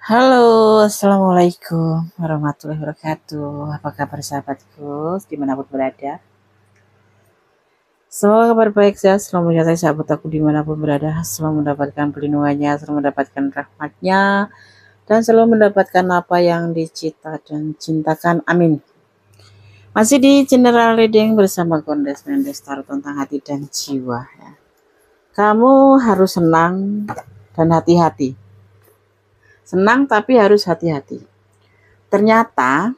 Halo, assalamualaikum warahmatullahi wabarakatuh. Apa kabar sahabatku, dimanapun berada? Semoga kabar baik ya, selalu menyertai sahabat aku dimanapun berada, selalu mendapatkan perlindungannya, selalu mendapatkan rahmatnya, dan selalu mendapatkan apa yang dicita dan cintakan. Amin. Masih di general reading bersama Gondes Mendes Tarot tentang hati dan jiwa. Ya. Kamu harus senang dan hati-hati. Senang tapi harus hati-hati. Ternyata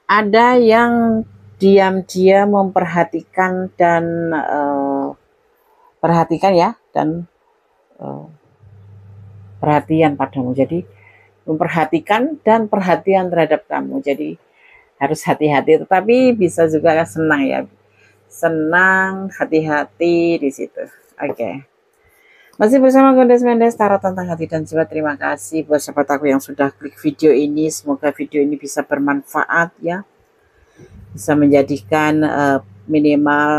ada yang diam-diam memperhatikan dan perhatikan ya, dan perhatian padamu. Jadi memperhatikan dan perhatian terhadap kamu. Jadi harus hati-hati, tetapi bisa juga senang ya. Senang, hati-hati di situ. Oke. Masih bersama Gondes Mendes Tarot tentang hati dan jiwa. Terima kasih buat sahabat aku yang sudah klik video ini. Semoga video ini bisa bermanfaat ya. Bisa menjadikan minimal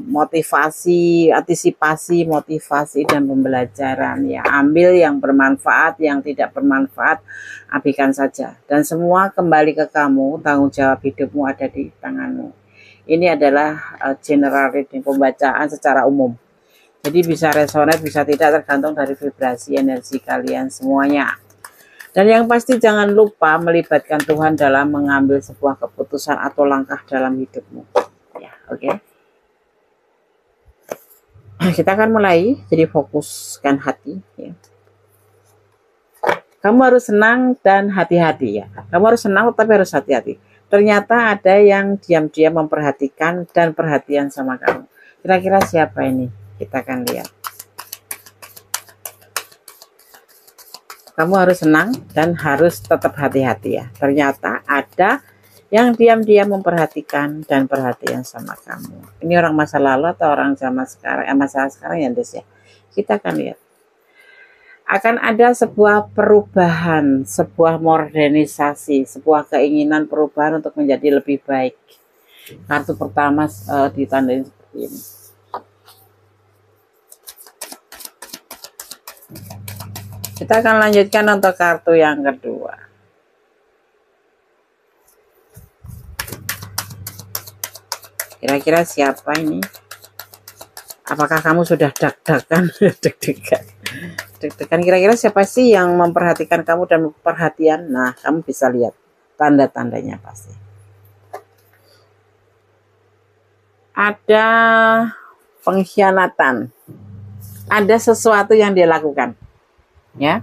motivasi, antisipasi, motivasi dan pembelajaran ya. Ambil yang bermanfaat, yang tidak bermanfaat abaikan saja. Dan semua kembali ke kamu, tanggung jawab hidupmu ada di tanganmu. Ini adalah general reading, pembacaan secara umum. Jadi bisa resonate, bisa tidak, tergantung dari vibrasi energi kalian semuanya. Dan yang pasti jangan lupa melibatkan Tuhan dalam mengambil sebuah keputusan atau langkah dalam hidupmu. Ya, oke. Kita akan mulai, jadi fokuskan hati. Ya. Kamu harus senang dan hati-hati ya. Kamu harus senang tapi harus hati-hati. Ternyata ada yang diam-diam memperhatikan dan perhatian sama kamu. Kira-kira siapa ini? Kita akan lihat. Kamu harus senang dan harus tetap hati-hati ya. Ternyata ada yang diam-diam memperhatikan dan perhatian sama kamu. Ini orang masa lalu atau orang zaman sekarang? Masa sekarang ya, Des ya. Kita akan lihat. Akan ada sebuah perubahan, sebuah modernisasi, sebuah keinginan perubahan untuk menjadi lebih baik. Kartu pertama ditandain seperti ini. Kita akan lanjutkan untuk kartu yang kedua. Kira-kira siapa ini? Apakah kamu sudah deg-degan? Deg-degan. Kira-kira siapa sih yang memperhatikan kamu dan perhatian? Nah, kamu bisa lihat tanda-tandanya pasti. Ada pengkhianatan. Ada sesuatu yang dia lakukan. Ya,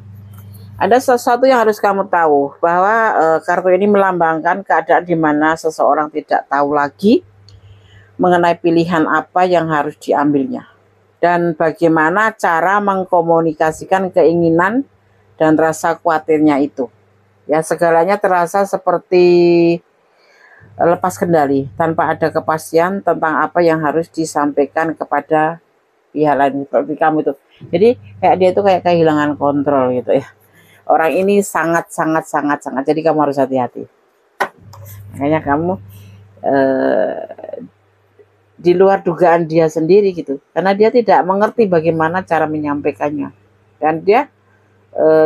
ada sesuatu yang harus kamu tahu bahwa kartu ini melambangkan keadaan di mana seseorang tidak tahu lagi mengenai pilihan apa yang harus diambilnya dan bagaimana cara mengkomunikasikan keinginan dan rasa khawatirnya itu. Ya, segalanya terasa seperti lepas kendali tanpa ada kepastian tentang apa yang harus disampaikan kepada pihak lain seperti kamu itu. Jadi kayak dia itu kayak kehilangan kontrol gitu ya. Orang ini sangat. Jadi kamu harus hati-hati. Makanya kamu di luar dugaan dia sendiri gitu. Karena dia tidak mengerti bagaimana cara menyampaikannya. Dan dia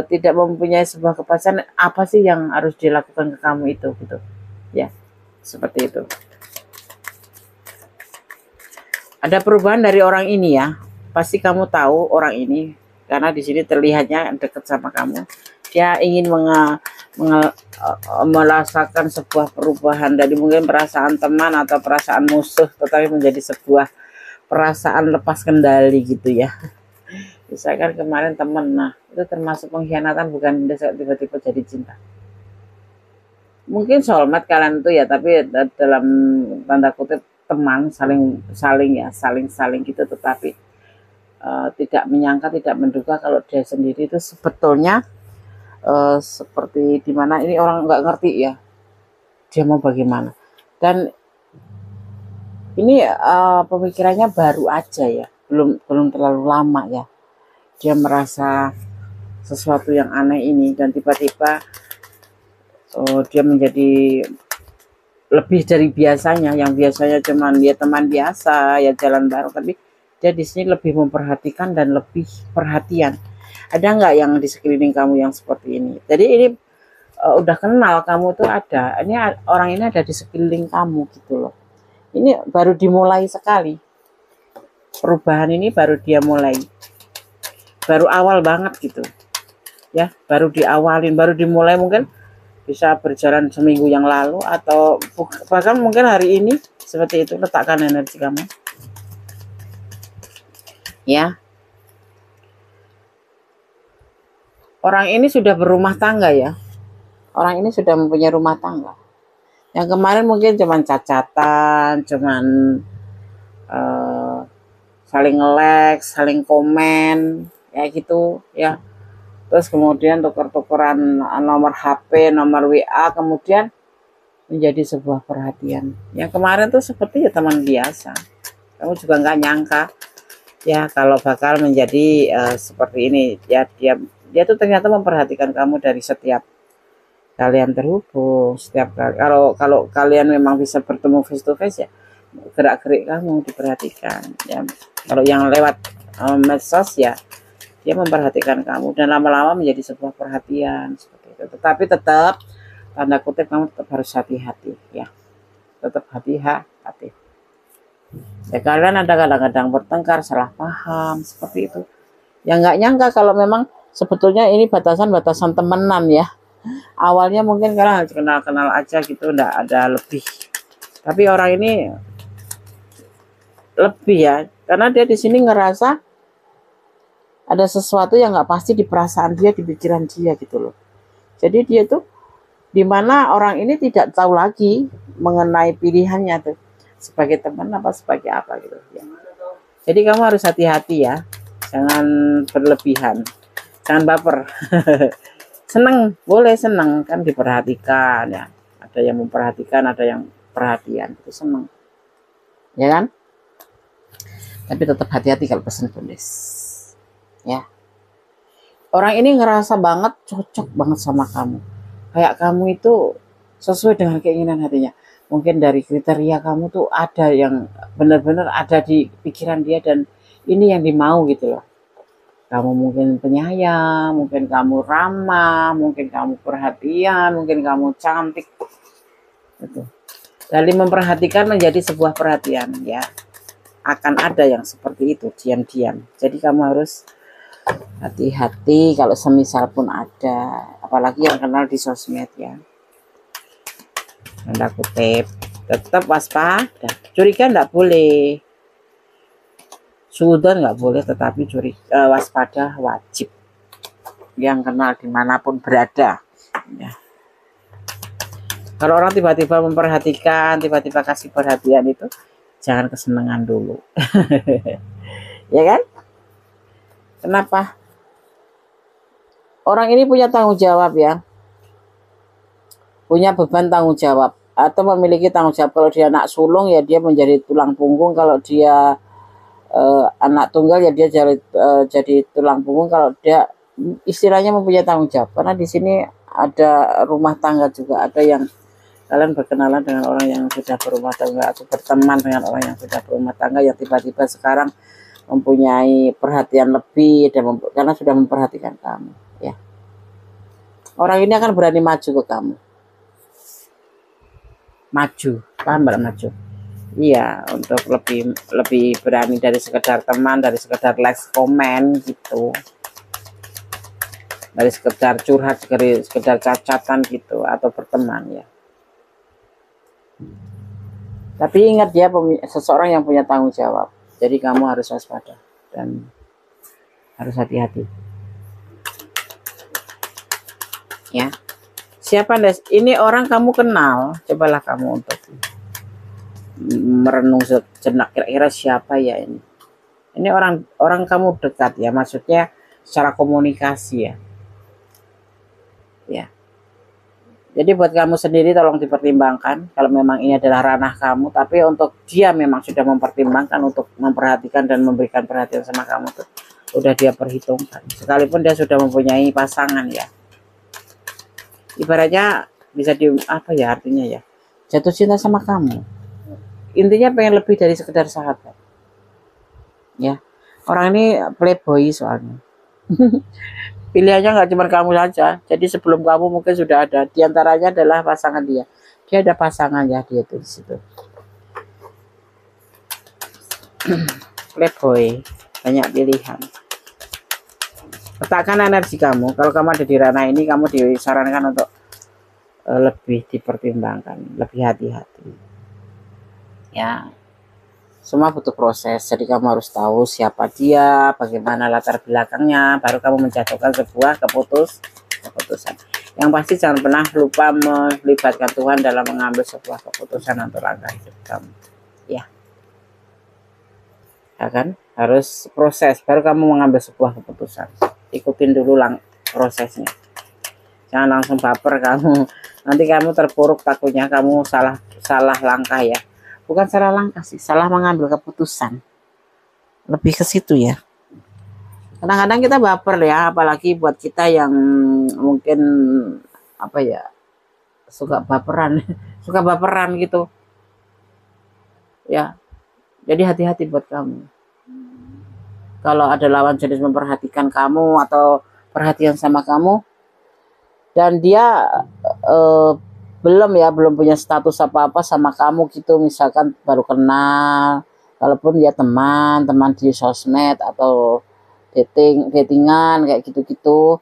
tidak mempunyai sebuah kepastian apa sih yang harus dilakukan ke kamu itu gitu. Ya, seperti itu. Ada perubahan dari orang ini ya. Pasti kamu tahu orang ini karena di sini terlihatnya dekat sama kamu. Dia ingin merasakan sebuah perubahan dari mungkin perasaan teman atau perasaan musuh, tetapi menjadi sebuah perasaan lepas kendali gitu ya. Misalkan kemarin teman, nah itu termasuk pengkhianatan, bukan tiba-tiba jadi cinta. Mungkin soulmate kalian itu ya, tapi dalam tanda kutip teman, saling gitu, tetapi tidak menyangka, tidak menduga kalau dia sendiri itu sebetulnya seperti dimana ini orang nggak ngerti ya dia mau bagaimana. Dan ini pemikirannya baru aja ya, belum terlalu lama ya dia merasa sesuatu yang aneh ini, dan tiba-tiba dia menjadi lebih dari biasanya. Yang biasanya cuman dia teman biasa ya jalan bareng, tapi dia di sini lebih memperhatikan dan lebih perhatian. Ada nggak yang di sekeliling kamu yang seperti ini? Jadi ini udah kenal kamu tuh ada. Ini orang ini ada di sekeliling kamu gitu loh. Ini baru dimulai sekali. Perubahan ini baru dia mulai. Baru awal banget gitu. Ya, baru diawalin, baru dimulai, mungkin bisa berjalan seminggu yang lalu atau bahkan mungkin hari ini. Seperti itu, letakkan energi kamu. Ya. Orang ini sudah berumah tangga ya. Orang ini sudah mempunyai rumah tangga. Yang kemarin mungkin cuman cacatan, cuman saling nge-like, saling komen, ya gitu ya. Terus kemudian tuker-tukeran nomor HP, nomor WA, kemudian menjadi sebuah perhatian. Yang kemarin tuh seperti ya teman biasa. Kamu juga nggak nyangka ya kalau bakal menjadi seperti ini. Ya dia tuh ternyata memperhatikan kamu dari setiap kalian terhubung, setiap kali, kalau kalian memang bisa bertemu face to face ya, gerak-gerik kamu diperhatikan ya. Kalau yang lewat medsos ya, dia memperhatikan kamu dan lama-lama menjadi sebuah perhatian seperti itu. Tetapi tetap tanda kutip kamu tetap harus hati-hati ya, tetap hati-hati ya. Kalian ada kadang-kadang bertengkar, salah paham seperti itu ya. Nggak nyangka kalau memang sebetulnya ini batasan-batasan temenan ya. Awalnya mungkin kalian kenal-kenal aja gitu, enggak ada lebih. Tapi orang ini lebih ya, karena dia di sini ngerasa ada sesuatu yang nggak pasti di perasaan dia, di pikiran dia gitu loh. Jadi dia tuh dimana orang ini tidak tahu lagi mengenai pilihannya tuh, sebagai teman apa sebagai apa gitu ya. Jadi kamu harus hati-hati ya, jangan berlebihan, jangan baper. Seneng, boleh seneng kan diperhatikan ya. Ada yang memperhatikan, ada yang perhatian, itu seneng. Ya kan? Tapi tetap hati-hati kalau pesen tulis. Ya. Orang ini ngerasa banget cocok banget sama kamu. Kayak kamu itu sesuai dengan keinginan hatinya. Mungkin dari kriteria kamu tuh ada yang benar-benar ada di pikiran dia dan ini yang dimau gitu loh. Kamu mungkin penyayang, mungkin kamu ramah, mungkin kamu perhatian, mungkin kamu cantik. Gitu. Dari memperhatikan menjadi sebuah perhatian ya. Akan ada yang seperti itu diam-diam. Jadi kamu harus hati-hati kalau semisal pun ada, apalagi yang kenal di sosmed ya. Tanda kutip, tetap waspada. Curiga enggak boleh. Sudah nggak boleh, tetapi waspada wajib. Yang kenal dimanapun berada ya. Kalau orang tiba-tiba memperhatikan, tiba-tiba kasih perhatian itu jangan kesenangan dulu. Ya kan? Kenapa? Orang ini punya tanggung jawab ya, punya beban tanggung jawab atau memiliki tanggung jawab. Kalau dia anak sulung ya dia menjadi tulang punggung, kalau dia anak tunggal ya dia jadi tulang punggung. Kalau dia istilahnya mempunyai tanggung jawab, karena di sini ada rumah tangga juga, ada yang kalian berkenalan dengan orang yang sudah berumah tangga atau berteman dengan orang yang sudah berumah tangga yang tiba-tiba sekarang mempunyai perhatian lebih dan karena sudah memperhatikan kamu ya. Orang ini akan berani maju ke kamu, maju, paham mbak? Maju iya, untuk lebih berani dari sekedar teman, dari sekedar like komen gitu, dari sekedar curhat, dari sekedar cacatan gitu atau berteman ya. Tapi ingat dia seseorang yang punya tanggung jawab, jadi kamu harus waspada dan harus hati-hati ya. Siapa ini orang kamu kenal? Cobalah kamu untuk merenung sejenak, kira-kira siapa ya ini. Ini orang kamu dekat ya, maksudnya secara komunikasi ya. Ya. Jadi buat kamu sendiri tolong dipertimbangkan kalau memang ini adalah ranah kamu, tapi untuk dia memang sudah mempertimbangkan untuk memperhatikan dan memberikan perhatian sama kamu tuh udah dia perhitungkan. Sekalipun dia sudah mempunyai pasangan ya. Ibaratnya bisa apa ya artinya ya? Jatuh cinta sama kamu. Intinya pengen lebih dari sekedar sahabat. Ya. Orang ini playboy soalnya. Pilihannya nggak cuma kamu saja. Jadi sebelum kamu mungkin sudah ada. Di antaranya adalah pasangan dia. Dia ada pasangan ya, dia tuh di situ. Playboy, banyak pilihan. Letakkan energi kamu. Kalau kamu ada di ranah ini, kamu disarankan untuk lebih dipertimbangkan, lebih hati-hati. Ya, semua butuh proses. Jadi kamu harus tahu siapa dia, bagaimana latar belakangnya, baru kamu menjatuhkan sebuah keputusan. Yang pasti jangan pernah lupa melibatkan Tuhan dalam mengambil sebuah keputusan untuk langkah hidup kamu. Ya kan, harus proses baru kamu mengambil sebuah keputusan. Ikutin dulu prosesnya. Jangan langsung baper kamu. Nanti kamu terpuruk, takutnya kamu salah langkah ya. Bukan salah langkah sih, salah mengambil keputusan. Lebih ke situ ya. Kadang-kadang kita baper ya, apalagi buat kita yang mungkin apa ya, suka baperan, suka baperan gitu. Ya. Jadi hati-hati buat kamu. Kalau ada lawan jenis memperhatikan kamu atau perhatian sama kamu, dan dia belum punya status apa-apa sama kamu gitu, misalkan baru kenal, kalaupun dia teman di sosmed atau datingan kayak gitu-gitu,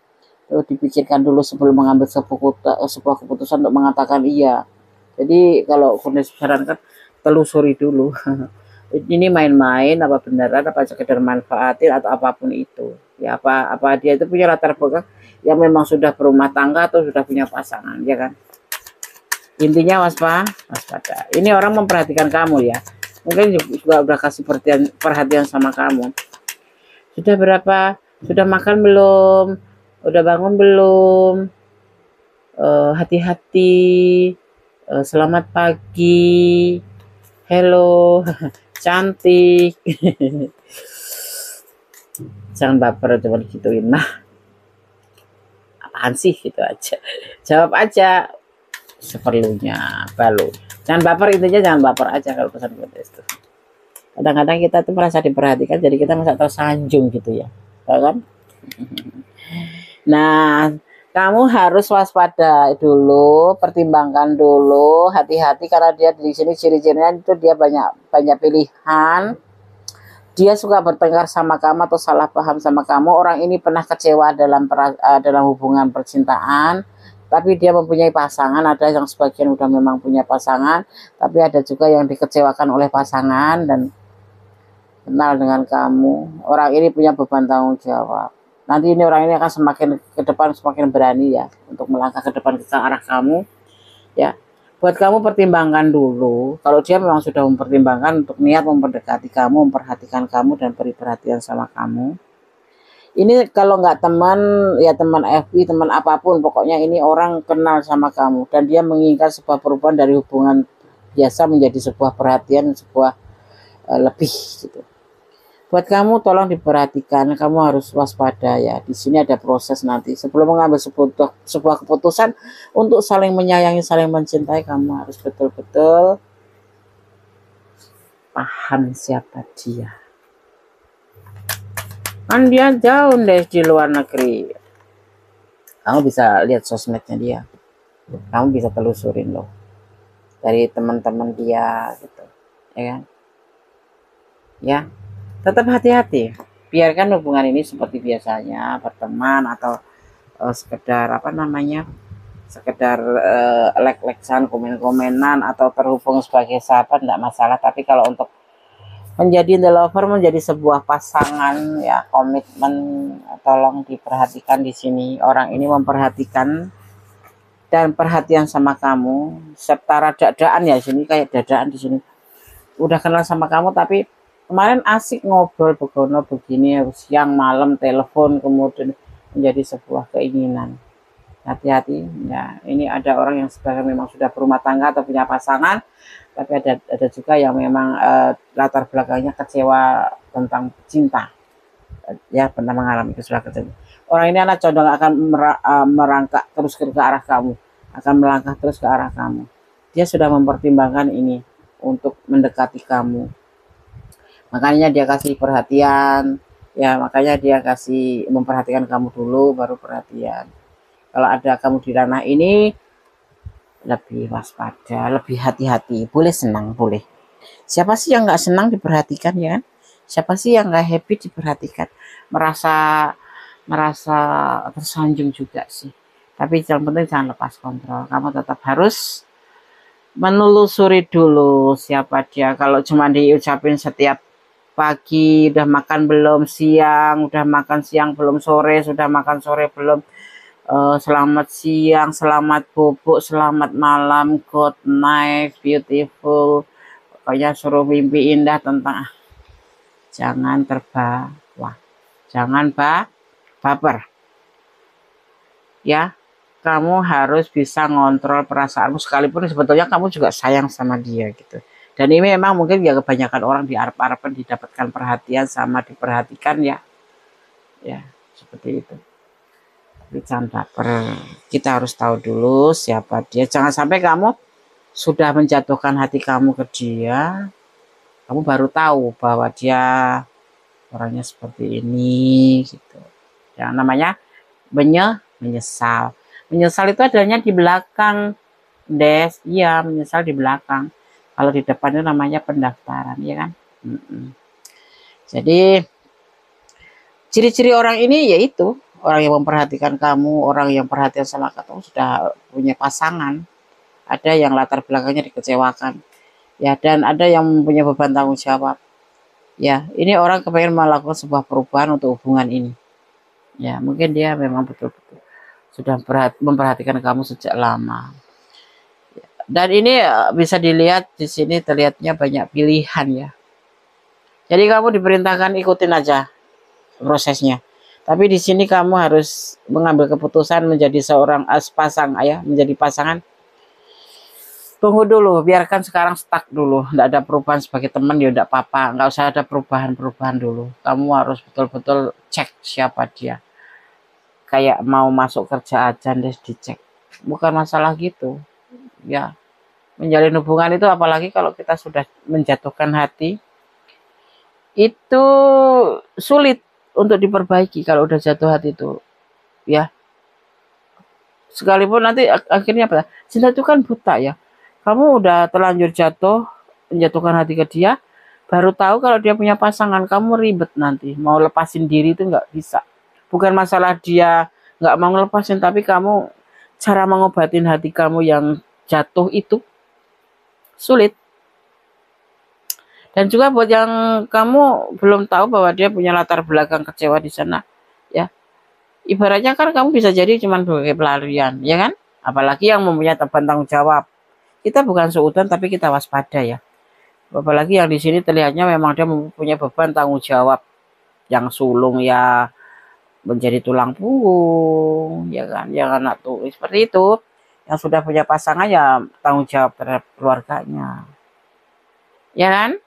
dipikirkan dulu sebelum mengambil sebuah keputusan untuk mengatakan iya. Jadi kalau Kurnis sarankan, telusuri dulu. Ini main-main apa beneran, apa sekedar manfaatin atau apapun itu ya, apa dia itu punya latar belakang yang memang sudah berumah tangga atau sudah punya pasangan, ya kan. Intinya waspada. Ini orang memperhatikan kamu ya, mungkin juga udah kasih perhatian sama kamu. Sudah makan belum, udah bangun belum, hati-hati, selamat pagi, hello, cantik. Jangan baper, cuma gituin. Nah, apaan sih, gitu aja. Jawab aja seperlunya, balu. Jangan baper, intinya jangan baper aja kalau pesan itu. Kadang-kadang kita tuh merasa diperhatikan, jadi kita merasa tersanjung gitu ya, kan? Nah, kamu harus waspada dulu, pertimbangkan dulu, hati-hati karena dia di sini ciri-cirinya itu dia banyak pilihan. Dia suka bertengkar sama kamu atau salah paham sama kamu. Orang ini pernah kecewa dalam hubungan percintaan, tapi dia mempunyai pasangan. Ada yang sebagian udah memang punya pasangan, tapi ada juga yang dikecewakan oleh pasangan dan kenal dengan kamu. Orang ini punya beban tanggung jawab. Nanti ini orang ini akan semakin ke depan semakin berani ya untuk melangkah ke depan ke arah kamu ya. Buat kamu pertimbangkan dulu. Kalau dia memang sudah mempertimbangkan untuk niat mendekati kamu, memperhatikan kamu dan beri perhatian sama kamu. Ini kalau nggak teman ya teman FB, teman apapun, pokoknya ini orang kenal sama kamu dan dia menginginkan sebuah perubahan dari hubungan biasa menjadi sebuah perhatian, sebuah lebih gitu. Buat kamu tolong diperhatikan, kamu harus waspada ya. Di sini ada proses nanti. Sebelum mengambil sebuah keputusan untuk saling menyayangi, saling mencintai, kamu harus betul-betul paham siapa dia. Kan dia jauh deh di luar negeri. Kamu bisa lihat sosmednya dia. Kamu bisa telusurin loh dari teman-teman dia gitu, ya kan? Ya. Tetap hati-hati, biarkan hubungan ini seperti biasanya, berteman atau sekedar sekedar like-likesan, komen-komenan atau terhubung sebagai sahabat, tidak masalah. Tapi kalau untuk menjadi the lover, menjadi sebuah pasangan ya, komitmen, tolong diperhatikan di sini. Orang ini memperhatikan dan perhatian sama kamu, setara dadaan ya, sini kayak dadaan di sini. Udah kenal sama kamu tapi kemarin asik ngobrol begono begini, siang malam telepon, kemudian menjadi sebuah keinginan. Hati-hati ya, ini ada orang yang sebenarnya memang sudah berumah tangga atau punya pasangan, tapi ada juga yang memang latar belakangnya kecewa tentang cinta ya, pernah mengalami kecelakaan. Orang ini anak condong akan merangkak terus ke arah kamu, akan melangkah terus ke arah kamu. Dia sudah mempertimbangkan ini untuk mendekati kamu. Makanya dia kasih perhatian Ya, makanya dia kasih memperhatikan kamu dulu, baru perhatian. Kalau ada kamu di ranah ini, lebih waspada, lebih hati-hati. Boleh senang, boleh. Siapa sih yang nggak senang diperhatikan, ya kan? Siapa sih yang nggak happy diperhatikan? Merasa merasa tersanjung juga sih. Tapi yang penting jangan lepas kontrol. Kamu tetap harus menelusuri dulu siapa dia. Kalau cuma diucapin setiap pagi, udah makan belum, siang, udah makan siang belum, sore, sudah makan sore belum, selamat siang, selamat bubuk, selamat malam, good night, beautiful, pokoknya suruh mimpi indah tentang jangan terbawa, jangan baper, ya. Kamu harus bisa ngontrol perasaanmu sekalipun sebetulnya kamu juga sayang sama dia gitu. Dan ini memang mungkin ya kebanyakan orang diarep-arepan didapatkan perhatian sama diperhatikan ya. Ya, seperti itu. Tapi jangan baper. Kita harus tahu dulu siapa dia. Jangan sampai kamu sudah menjatuhkan hati kamu ke dia, kamu baru tahu bahwa dia orangnya seperti ini gitu. Yang namanya menyesal. Menyesal itu adanya di belakang, Des. Iya, menyesal di belakang. Kalau di depan itu namanya pendaftaran, ya kan? Jadi ciri-ciri orang ini yaitu orang yang memperhatikan kamu, orang yang perhatian sama kamu, sudah punya pasangan. Ada yang latar belakangnya dikecewakan, ya, dan ada yang mempunyai beban tanggung jawab. Ya, ini orang kepengen melakukan sebuah perubahan untuk hubungan ini. Ya, mungkin dia memang betul-betul sudah memperhatikan kamu sejak lama. Dan ini bisa dilihat di sini terlihatnya banyak pilihan ya. Jadi kamu diperintahkan ikutin aja prosesnya. Tapi di sini kamu harus mengambil keputusan menjadi seorang menjadi pasangan. Tunggu dulu, biarkan sekarang stuck dulu. Nggak ada perubahan sebagai teman ya nggak apa-apa. Nggak usah ada perubahan-perubahan dulu. Kamu harus betul-betul cek siapa dia. Kayak mau masuk kerja aja deh dicek. Bukan masalah gitu. Ya, menjalin hubungan itu apalagi kalau kita sudah menjatuhkan hati, itu sulit untuk diperbaiki kalau udah jatuh hati itu. Ya, sekalipun nanti akhirnya apa? Cinta itu kan buta ya. Kamu udah terlanjur menjatuhkan hati ke dia, baru tahu kalau dia punya pasangan, kamu ribet nanti. Mau lepasin diri itu nggak bisa. Bukan masalah dia nggak mau ngelepasin, tapi kamu cara mengobatin hati kamu yang jatuh itu sulit. Dan juga buat yang kamu belum tahu bahwa dia punya latar belakang kecewa di sana, ya. Ibaratnya kan kamu bisa jadi cuma sebagai pelarian, ya kan? Apalagi yang mempunyai beban tanggung jawab. Kita bukan seudan tapi kita waspada ya. Apalagi yang di sini terlihatnya memang dia mempunyai beban tanggung jawab yang sulung ya, menjadi tulang punggung, ya kan? Yang anak tuh seperti itu. Yang sudah punya pasangan ya tanggung jawab terhadap keluarganya. Ya kan?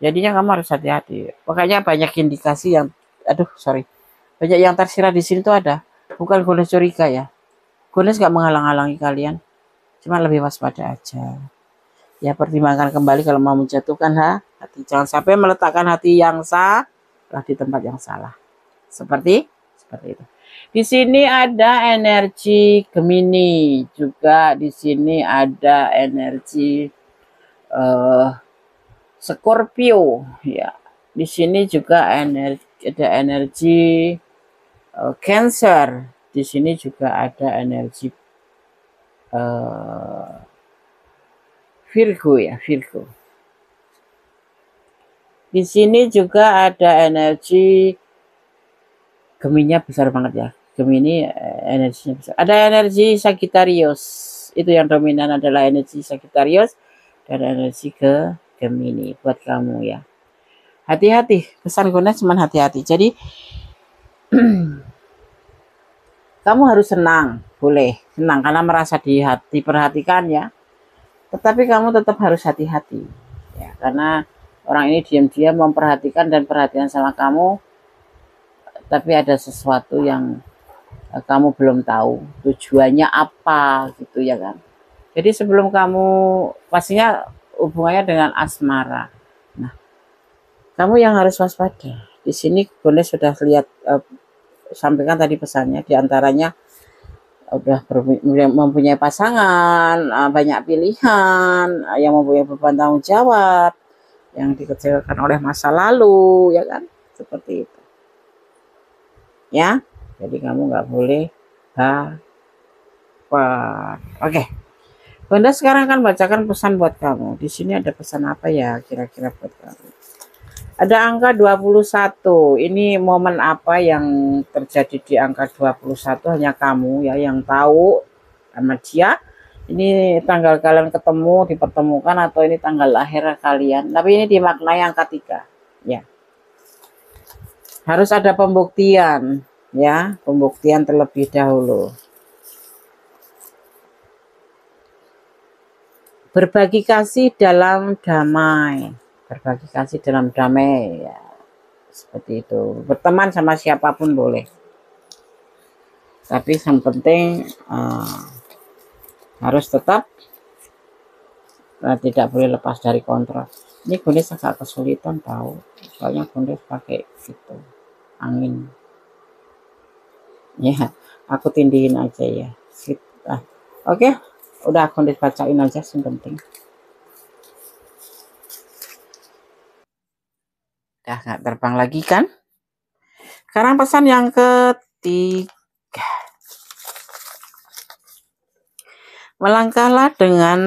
Jadinya kamu harus hati-hati. Makanya banyak indikasi yang banyak yang tersirat di sini tuh ada. Bukan Gones curiga ya. Gones gak menghalang-halangi kalian. Cuma lebih waspada aja. Ya, pertimbangkan kembali kalau mau menjatuhkan hati. Jangan sampai meletakkan hati yang salah di tempat yang salah. Seperti itu. Di sini ada energi Gemini, juga di sini ada energi Scorpio, ya. Di sini juga ada energi Cancer. Di sini juga ada energi Virgo ya, Virgo. Di sini juga ada energi Gemini besar banget ya. Gemini energinya besar. Ada energi Sagittarius. Itu yang dominan adalah energi Sagittarius dan energi ke Gemini buat kamu ya. Hati-hati, pesan Gones cuma hati-hati. Jadi kamu harus senang, boleh senang karena merasa diperhatikan ya. Tetapi kamu tetap harus hati-hati ya, karena orang ini diam-diam memperhatikan dan perhatian sama kamu, tapi ada sesuatu yang kamu belum tahu tujuannya apa gitu ya kan. Jadi sebelum kamu pastinya hubungannya dengan asmara. Nah, kamu yang harus waspada. Di sini Bunda sudah lihat, sampaikan tadi pesannya, diantaranya udah mempunyai pasangan, banyak pilihan, yang mempunyai beban tanggung jawab, yang dikecewakan oleh masa lalu, ya kan, seperti itu ya. Jadi kamu nggak boleh baper. Oke, Bunda sekarang akan bacakan pesan buat kamu. Di sini ada pesan apa ya kira-kira buat kamu? Ada angka 21. Ini momen apa yang terjadi di angka 21 hanya kamu ya yang tahu sama dia. Ini tanggal kalian ketemu, dipertemukan, atau ini tanggal lahir kalian. Tapi ini dimaknai angka 3. Ya. Harus ada pembuktian ya, pembuktian terlebih dahulu. Berbagi kasih dalam damai. Berbagi kasih dalam damai ya. Seperti itu. Berteman sama siapapun boleh. Tapi yang penting harus tetap tidak boleh lepas dari kontrol. Ini Gondes agak kesulitan tahu. Soalnya Gondes pakai itu angin. Ya, aku tindihin aja ya. Oke, udah Gondes bacain aja yang penting. Udah nggak terbang lagi kan? Sekarang pesan yang ketiga. Melangkahlah dengan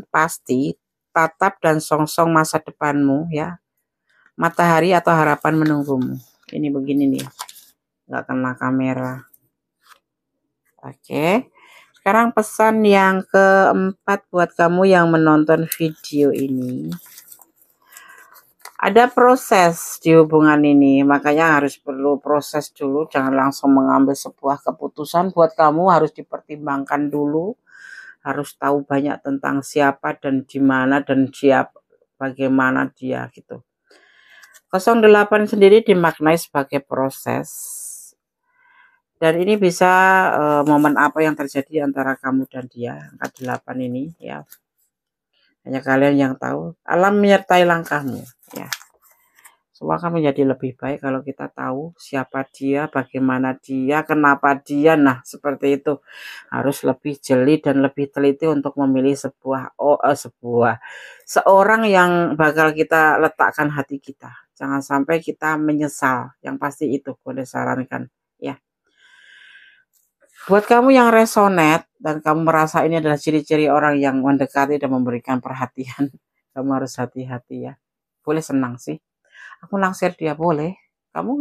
pasti, tatap dan songsong masa depanmu ya. Matahari atau harapan menunggumu. Ini begini nih, nggak kena kamera. Oke, sekarang pesan yang keempat buat kamu yang menonton video ini. Ada proses di hubungan ini, makanya harus perlu proses dulu. Jangan langsung mengambil sebuah keputusan. Buat kamu harus dipertimbangkan dulu. Harus tahu banyak tentang siapa dan di mana dan bagaimana dia gitu. 08 sendiri dimaknai sebagai proses. Dan ini bisa momen apa yang terjadi antara kamu dan dia. Angka 8 ini ya. Hanya kalian yang tahu. Alam menyertai langkahmu ya. Semua akan menjadi lebih baik kalau kita tahu siapa dia, bagaimana dia, kenapa dia. Nah, seperti itu. Harus lebih jeli dan lebih teliti untuk memilih seorang yang bakal kita letakkan hati kita. Jangan sampai kita menyesal. Yang pasti itu boleh sarankan ya. Buat kamu yang resonate dan kamu merasa ini adalah ciri-ciri orang yang mendekati dan memberikan perhatian, kamu harus hati-hati ya. Boleh senang sih. Aku naksir dia boleh. Kamu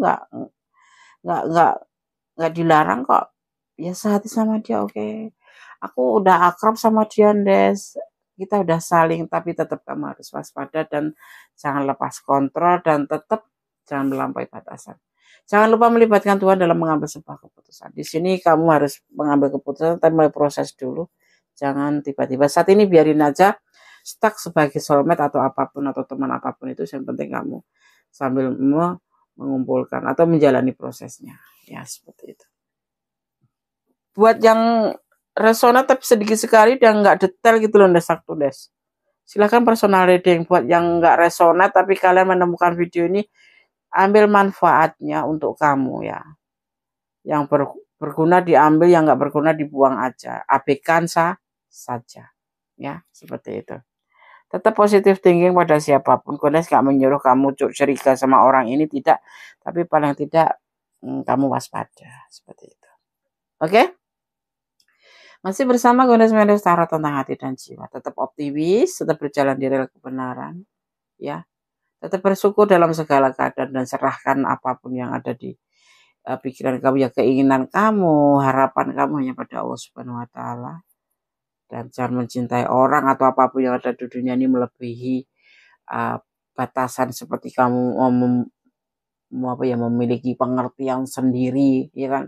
nggak dilarang kok. Ya sehati sama dia oke. Aku udah akrab sama dia, Des. Kita udah saling, tapi tetap kamu harus waspada dan jangan lepas kontrol dan tetap jangan melampaui batasan. Jangan lupa melibatkan Tuhan dalam mengambil sebuah keputusan. Di sini kamu harus mengambil keputusan, tapi mulai proses dulu. Jangan tiba-tiba saat ini biarin aja stuck sebagai soulmate atau apapun atau teman apapun itu. Yang penting kamu sambil mengumpulkan atau menjalani prosesnya ya seperti itu. Buat yang resonat tapi sedikit sekali dan nggak detail gitu loh Des. Silahkan personal reading. Buat yang nggak resonat tapi kalian menemukan video ini, ambil manfaatnya untuk kamu ya. Yang berguna diambil, yang nggak berguna dibuang aja. Abaikan saja ya seperti itu. Tetap positif thinking pada siapapun. Gondes gak menyuruh kamu curiga sama orang ini, tidak. Tapi paling tidak kamu waspada. Seperti itu. Oke? Masih bersama Gondes Mendes Tarot tentang hati dan jiwa. Tetap optimis, tetap berjalan di rel kebenaran. Ya. Tetap bersyukur dalam segala keadaan dan serahkan apapun yang ada di pikiran kamu, ya keinginan kamu, harapan kamu hanya pada Allah Subhanahu wa taala. Dan jangan mencintai orang atau apapun yang ada di dunia ini melebihi batasan seperti kamu memiliki pengertian sendiri ya kan,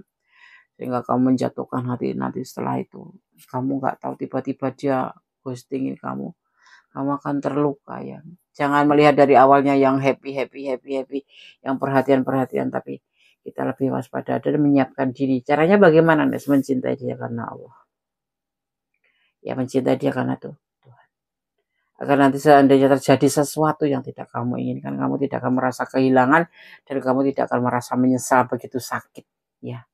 sehingga kamu menjatuhkan hati. Nanti setelah itu kamu nggak tahu tiba-tiba dia ghostingin kamu akan terluka ya. Jangan melihat dari awalnya yang happy, yang perhatian, tapi kita lebih waspada dan menyiapkan diri. Caranya bagaimana? Mencintai dia karena Allah. Ya mencintai dia karena Tuhan. Agar nanti seandainya terjadi sesuatu yang tidak kamu inginkan, kamu tidak akan merasa kehilangan dan kamu tidak akan merasa menyesal begitu sakit, ya.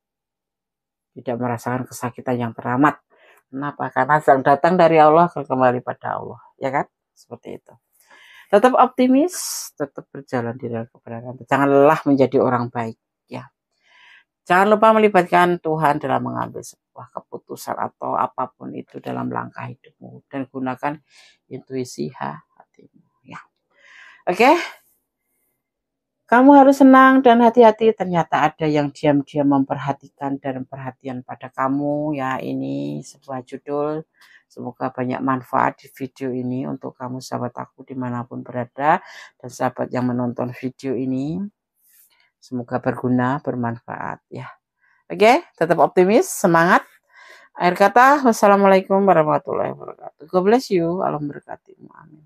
Tidak merasakan kesakitan yang teramat. Kenapa? Karena yang datang dari Allah akan kembali pada Allah, ya kan? Seperti itu. Tetap optimis, tetap berjalan di dalam kebenaran. Jangan lelah menjadi orang baik, ya. Jangan lupa melibatkan Tuhan dalam mengambil sebuah keputusan atau apapun itu dalam langkah hidupmu, dan gunakan intuisi hatimu, ya. Oke? Kamu harus senang dan hati-hati, ternyata ada yang diam-diam memperhatikan dan perhatian pada kamu, ya. Ini sebuah judul. Semoga banyak manfaat di video ini untuk kamu sahabat aku dimanapun berada, dan sahabat yang menonton video ini. Semoga berguna, bermanfaat, ya. Oke, tetap optimis, semangat. Akhir kata, wassalamualaikum warahmatullahi wabarakatuh. God bless you, Allah memberkati. Amin.